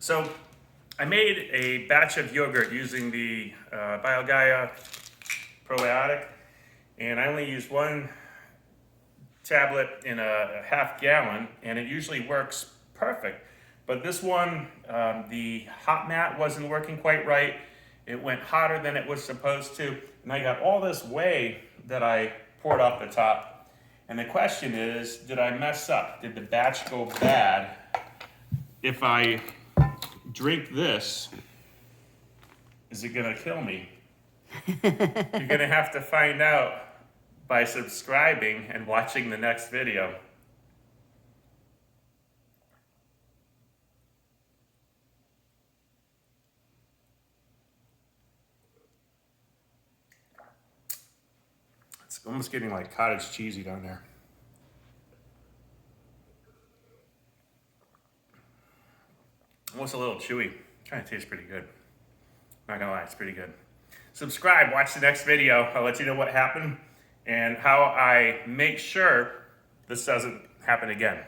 So I made a batch of yogurt using the BioGaia probiotic, and I only used one tablet in a half gallon, and it usually works perfect. But this one, the hot mat wasn't working quite right. It went hotter than it was supposed to, and I got all this whey that I poured off the top. And the question is, did I mess up? Did the batch go bad? If I drink this, is it gonna kill me? You're gonna have to find out by subscribing and watching the next video. It's almost getting like cottage cheesy down there. Almost a little chewy. Kind of tastes pretty good. Not gonna lie, it's pretty good. Subscribe, watch the next video. I'll let you know what happened and how I make sure this doesn't happen again.